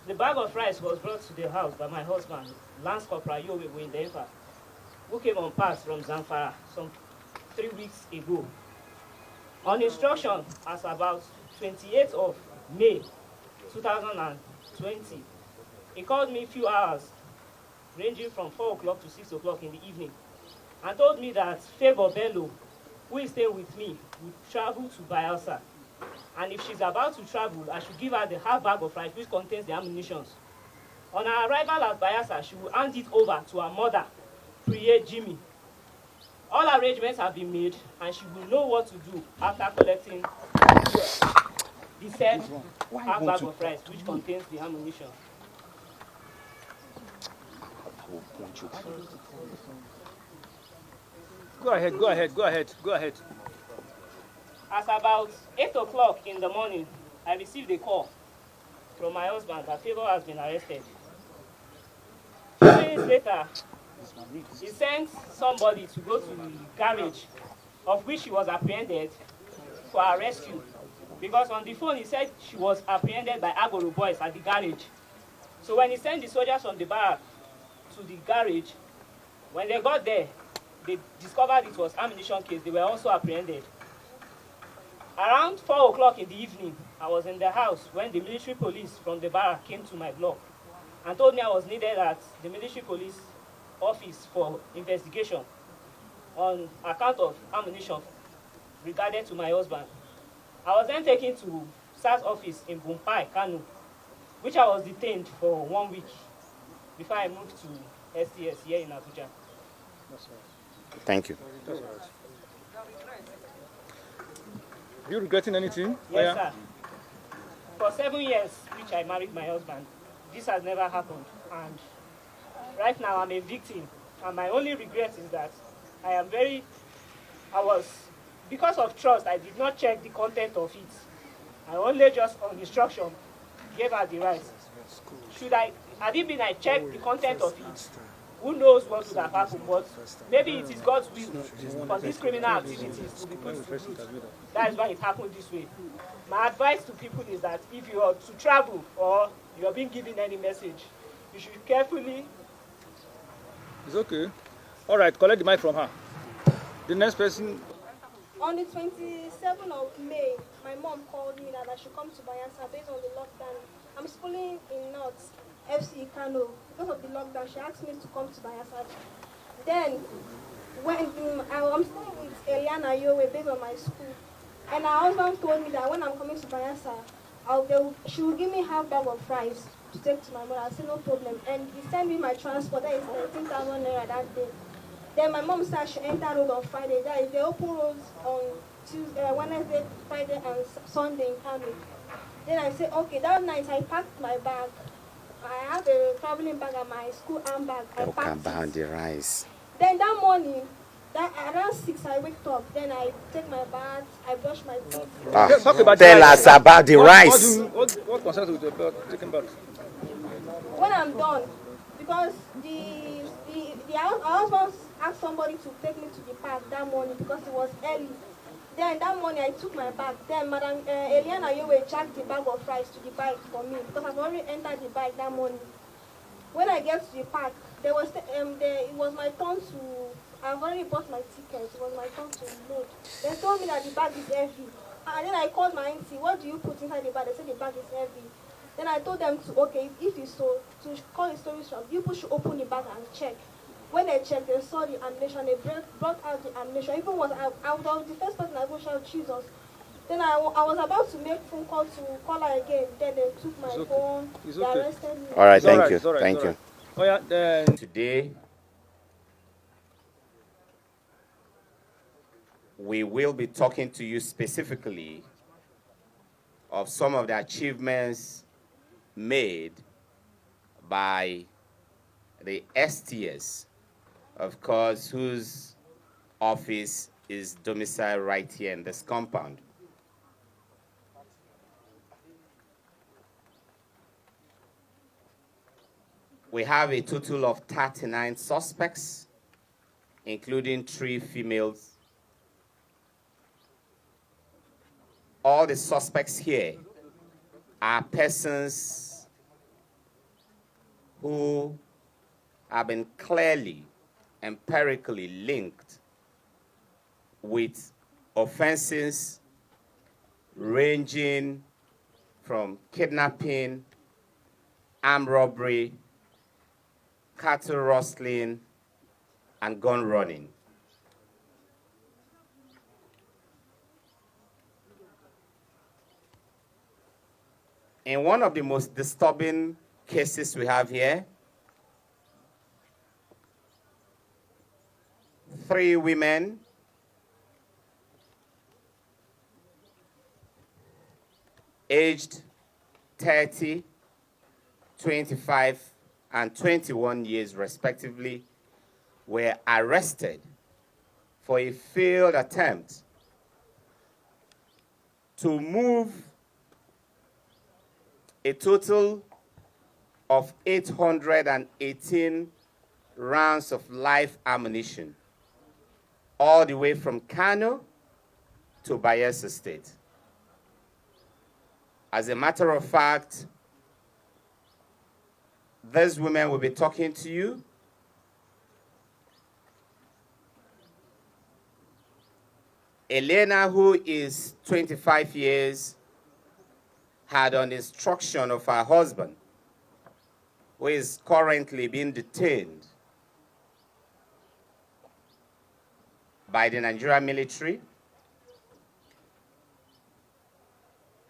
The bag of rice was brought to the house by my husband, Lance Corporal Yowe Wendefa, who came on pass from Zamfara some 3 weeks ago. On instruction, as about 28th of May 2020, he called me a few hours, ranging from 4 o'clock to 6 o'clock in the evening, and told me that Favor Bello, who is staying with me, would travel to Bayelsa. And if she's about to travel, I should give her the half bag of rice which contains the ammunition. On her arrival at Bayelsa, she will hand it over to her mother, Priye Jimmy. All arrangements have been made, and she will know what to do after collecting the said half bag of rice which contains the ammunition. Go ahead. As about 8 o'clock in the morning, I received a call from my husband that Favor has been arrested. 2 days later, he sent somebody to go to the garage, of which she was apprehended for her rescue. Because on the phone, he said she was apprehended by Agoro boys at the garage. So when he sent the soldiers from the barrack to the garage, when they got there, they discovered it was ammunition case. They were also apprehended. Around 4 o'clock in the evening, I was in the house when the military police from the barrack came to my block and told me I was needed at the military police office for investigation on account of ammunition regarding to my husband. I was then taken to SARS office in Bumpai, Kano, which I was detained for 1 week before I moved to STS here in Abuja. Thank you. Are you regretting anything? Yes, sir. For 7 years, which I married my husband, this has never happened. And right now, I'm a victim. And my only regret is that because of trust, I did not check the content of it. I only just, on instruction, gave her the rights. Had it been I checked the content of it, who knows what would have happened, but maybe it is God's will for these criminal activities to be put to root. That is why it happened this way. My advice to people is that if you are to travel or you are being given any message, you should carefully... It's okay. All right, collect the mic from her. The next person... On the 27th of May, my mom called me that I should come to Bayelsa based on the lockdown. I'm schooling in North FC Kano. Because of the lockdown, she asked me to come to Bayelsa. Then, when I'm staying with Eliana Yowe based on my school, and her husband told me that when I'm coming to Bayelsa, she will give me half bag of rice to take to my mother. I said no problem. And he sent me my transport. That is 13,000 naira that day. Then my mom said she entered road on Friday. That is, they open roads on Tuesday, Wednesday, Friday, and Sunday in Kano. Then I said, okay, that night I packed my bag. I have a traveling bag and my school handbag. I packed it. The rice. Then that morning, around 6, I wake up. Then I take my bath, I brush my teeth. Tell us about the rice. What concerns with about taking bath? When I'm done, because our husband asked somebody to take me to the park that morning because it was early. Then that morning I took my bag. Then Madam Eliana Yowe jacked the bag of rice to the bike for me because I've already entered the bike that morning. When I get to the park, it was my turn to. I've already bought my ticket. It was my turn to load. They told me that the bag is heavy. And then I called my auntie. What do you put inside the bag? They said the bag is heavy. Then I told them if it's so, to call the storage shop, people should open the bag and check. When they checked, they saw the ammunition. They brought out the ammunition. Even I was the first person I go shout Jesus. Then I was about to make phone call to call her again. Then they took my phone. They arrested me. All right, thank you. Thank you. Oh yeah, then Today, we will be talking to you specifically of some of the achievements made by the STS, of course, whose office is domiciled right here in this compound. We have a total of 39 suspects, including 3 females. All the suspects here are persons who have been clearly, empirically linked with offenses ranging from kidnapping, armed robbery, cattle rustling, and gun running. In one of the most disturbing cases we have here, 3 women aged 30, 25, and 21 years respectively were arrested for a failed attempt to move a total of 818 rounds of live ammunition all the way from Kano to Bayelsa State. As a matter of fact, these women will be talking to you. Elena, who is 25 years, had on instruction of her husband, who is currently being detained by the Nigerian military,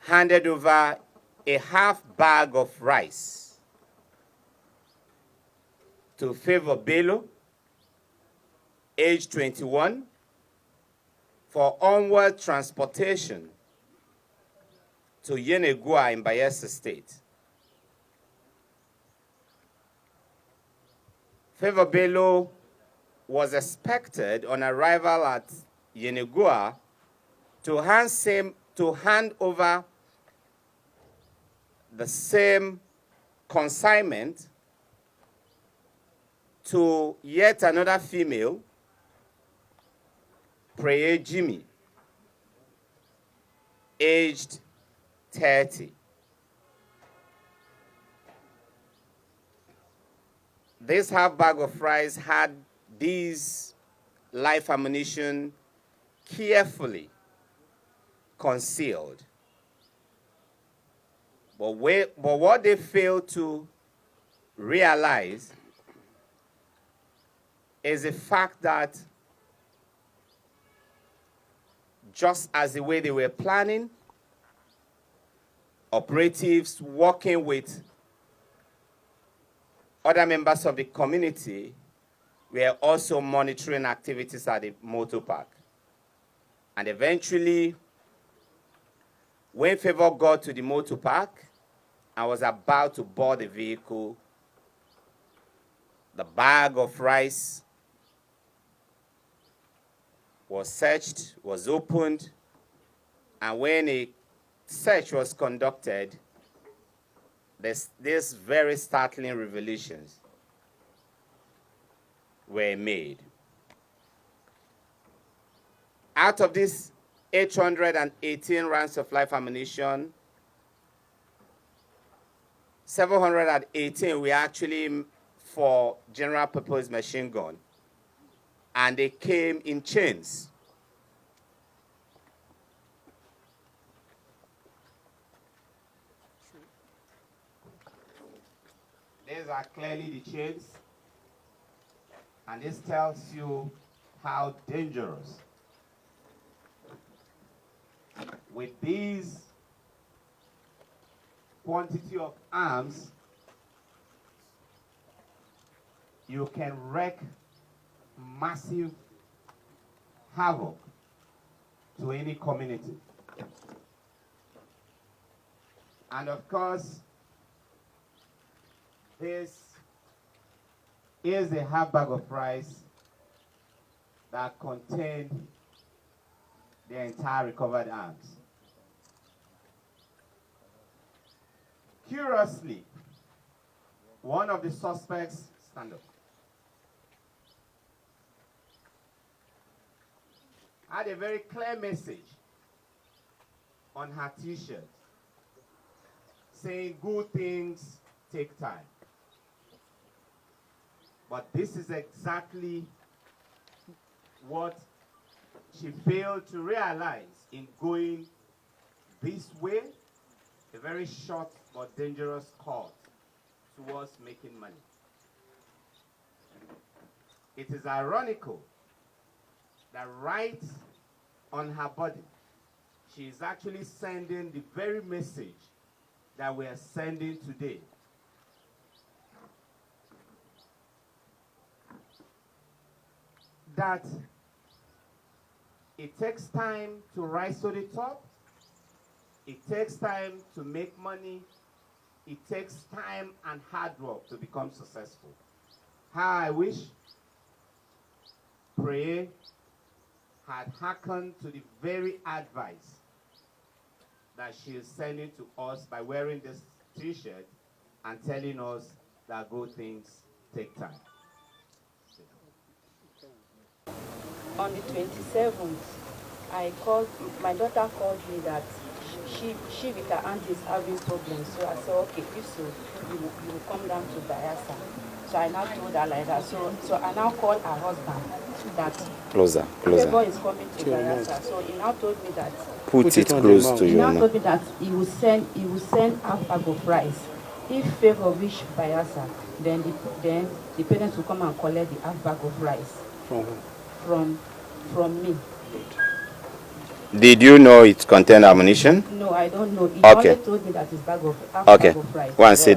handed over a half bag of rice to Favor Bello, age 21, for onward transportation to Yenegua in Bayelsa State. Favor Bello was expected on arrival at Yenegua to hand over the same consignment to yet another female, Prayer Jimmy, aged 30. This half bag of rice had these live ammunition carefully concealed. But what they failed to realize is the fact that just as the way they were planning, operatives working with other members of the community were also monitoring activities at the motor park. And eventually, when Favor got to the motor park and was about to board the vehicle, the bag of rice was searched, was opened, and when a search was conducted, these very startling revelations were made. Out of these 818 rounds of live ammunition, 718 were actually for general purpose machine gun, and they came in chains. These are clearly the chains, and this tells you how dangerous. With these quantity of arms, you can wreak massive havoc to any community. And of course, this is a half bag of rice that contained the entire recovered arms. Curiously, one of the suspects, stand up, had a very clear message on her t-shirt saying good things take time. But this is exactly what she failed to realize in going this way, a very short but dangerous course towards making money. It is ironical that right on her body, she is actually sending the very message that we are sending today. That it takes time to rise to the top. It takes time to make money. It takes time and hard work to become successful. How I wish Prayer had hearkened to the very advice that she is sending to us by wearing this t-shirt and telling us that good things take time. On the 27th, my daughter called me that she with her aunt is having problems. So I said, okay, if so, you will come down to Bayelsa. So I now told her like that. So I now called her husband that Closer. Favor is coming to Bayelsa. So he now told me that Put it close to he you. now told me that he will send half bag of rice. If Favor reach Bayelsa, then the parents will come and collect the half bag of rice from me. Did you know it contained ammunition? No, I don't know. He Okay. only told me that it's half bag of rice. One sit